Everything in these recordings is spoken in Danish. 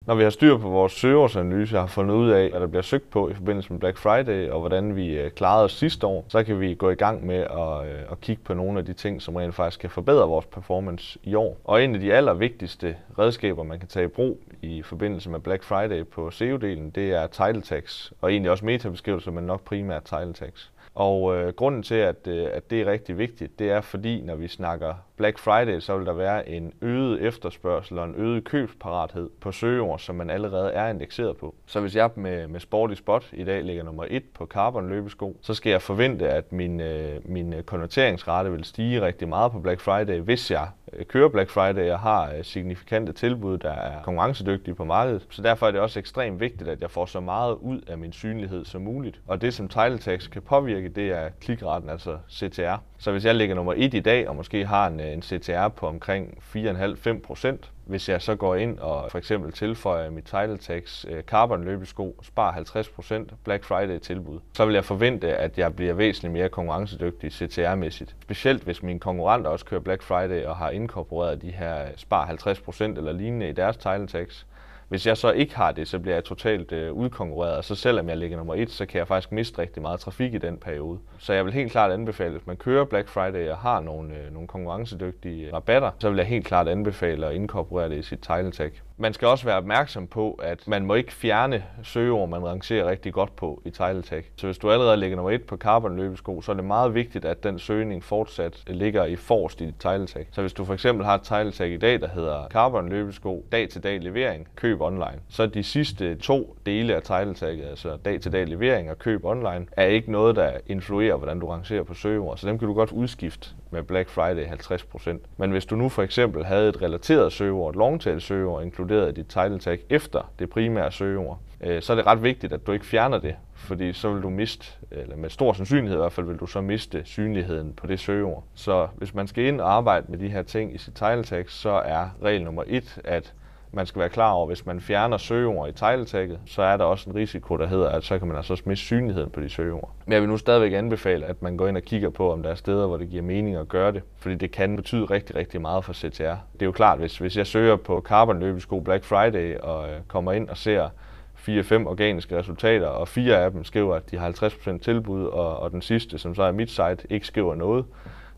Når vi har styr på vores søgeårsanalyse og har fundet ud af, hvad der bliver søgt på i forbindelse med Black Friday, og hvordan vi klarede os sidste år, så kan vi gå i gang med at kigge på nogle af de ting, som rent faktisk kan forbedre vores performance i år. Og en af de allervigtigste redskaber, man kan tage i brug i forbindelse med Black Friday på SEO-delen, det er title tags, og egentlig også metabeskrivelser, men nok primært title tags. Og grunden til, at det er rigtig vigtigt, det er fordi, når vi snakker Black Friday, så vil der være en øget efterspørgsel og en øget købsparathed på søgeord, som man allerede er indekseret på. Så hvis jeg med Sporty Spot i dag ligger nummer 1 på Carbon løbesko, så skal jeg forvente, at min konverteringsrate vil stige rigtig meget på Black Friday, hvis jeg kører Black Friday og har signifikante tilbud, der er konkurrencedygtige på markedet. Så derfor er det også ekstremt vigtigt, at jeg får så meget ud af min synlighed som muligt. Og det, som title tags kan påvirke, det er klikraten, altså CTR. Så hvis jeg ligger nummer 1 i dag, og måske har en CTR på omkring 4,5-5%, hvis jeg så går ind og for eksempel tilføjer mit title tags Carbon løbesko og sparer 50% Black Friday tilbud, så vil jeg forvente, at jeg bliver væsentligt mere konkurrencedygtig CTR-mæssigt. Specielt hvis mine konkurrenter også kører Black Friday og har inkorporeret de her spar 50% eller lignende i deres title tags. Hvis jeg så ikke har det, så bliver jeg totalt udkonkurreret, og så selvom jeg ligger nummer 1, så kan jeg faktisk miste rigtig meget trafik i den periode. Så jeg vil helt klart anbefale, hvis man kører Black Friday og har nogle konkurrencedygtige rabatter, så vil jeg helt klart anbefale at inkorporere det i sit title tag. Man skal også være opmærksom på, at man må ikke fjerne søgeord, man rangerer rigtig godt på i title tag. Så hvis du allerede ligger nummer 1 på Carbon løbesko, så er det meget vigtigt, at den søgning fortsat ligger i forrest i dit title tag. Så hvis du for eksempel har et title tag i dag, der hedder Carbon løbesko, dag-til-dag levering, køb online, så de sidste 2 dele af title tagget, altså dag-til-dag levering og køb online, er ikke noget, der influerer, hvordan du rangerer på søgeord. Så dem kan du godt udskifte med Black Friday 50%. Men hvis du nu for eksempel havde et relateret søgeord, et longtail søgeord, inkluderet i dit title tag efter det primære søgeord, så er det ret vigtigt, at du ikke fjerner det, fordi så vil du miste, eller med stor sandsynlighed i hvert fald, vil du så miste synligheden på det søgeord. Så hvis man skal ind og arbejde med de her ting i sit title tag, så er regel nummer 1, at man skal være klar over, at hvis man fjerner søgeord i title tagget, så er der også en risiko, der hedder, at så kan man altså også miste synligheden på de søgeord. Men jeg vil nu stadigvæk anbefale, at man går ind og kigger på, om der er steder, hvor det giver mening at gøre det, fordi det kan betyde rigtig, rigtig meget for CTR. Det er jo klart, hvis jeg søger på Carbon løbesko Black Friday og kommer ind og ser 4-5 organiske resultater, og 4 af dem skriver, at de har 50% tilbud, og den sidste, som så er mit site, ikke skriver noget,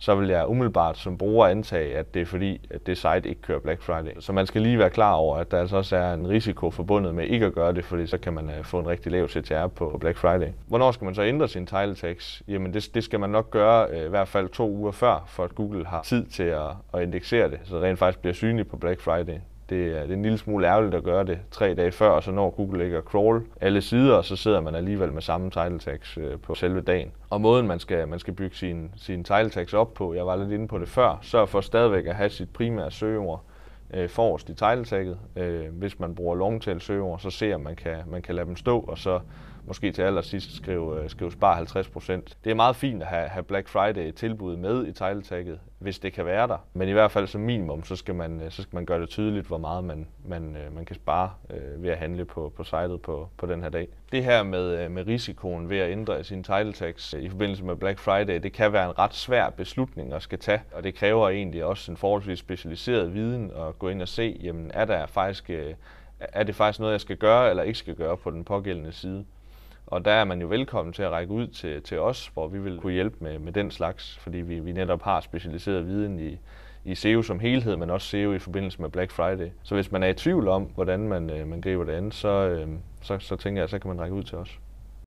så vil jeg umiddelbart som bruger antage, at det er fordi, at det site ikke kører Black Friday. Så man skal lige være klar over, at der altså også er en risiko forbundet med ikke at gøre det, fordi så kan man få en rigtig lav CTR på Black Friday. Hvornår skal man så ændre sine title tags? Jamen det skal man nok gøre i hvert fald 2 uger før, for at Google har tid til at indeksere det, så det rent faktisk bliver synligt på Black Friday. Det er en lille smule ærgerligt at gøre det 3 dage før, og så når Google ikke at crawl alle sider, og så sidder man alligevel med samme title tags på selve dagen. Og måden man skal bygge sine title tags op på, jeg var lidt inde på det før, sørg for stadigvæk at have sit primære søgeord forrest i title tagget. Hvis man bruger longtail søgeord, så ser man kan lade dem stå, og så måske til allersidst skrive spar 50%. Det er meget fint at have Black Friday tilbud med i title tagget, hvis det kan være der. Men i hvert fald som minimum, så skal man gøre det tydeligt, hvor meget man kan spare ved at handle på sitet på den her dag. Det her med risikoen ved at ændre sine title tags i forbindelse med Black Friday, det kan være en ret svær beslutning at skal tage, og det kræver egentlig også en forholdsvis specialiseret viden at gå ind og se, jamen er det faktisk noget, jeg skal gøre eller ikke skal gøre på den pågældende side. Og der er man jo velkommen til at række ud til os, hvor vi vil kunne hjælpe med den slags, fordi vi netop har specialiseret viden i SEO som helhed, men også SEO i forbindelse med Black Friday. Så hvis man er i tvivl om, hvordan man griber det an, så tænker jeg, så kan man række ud til os.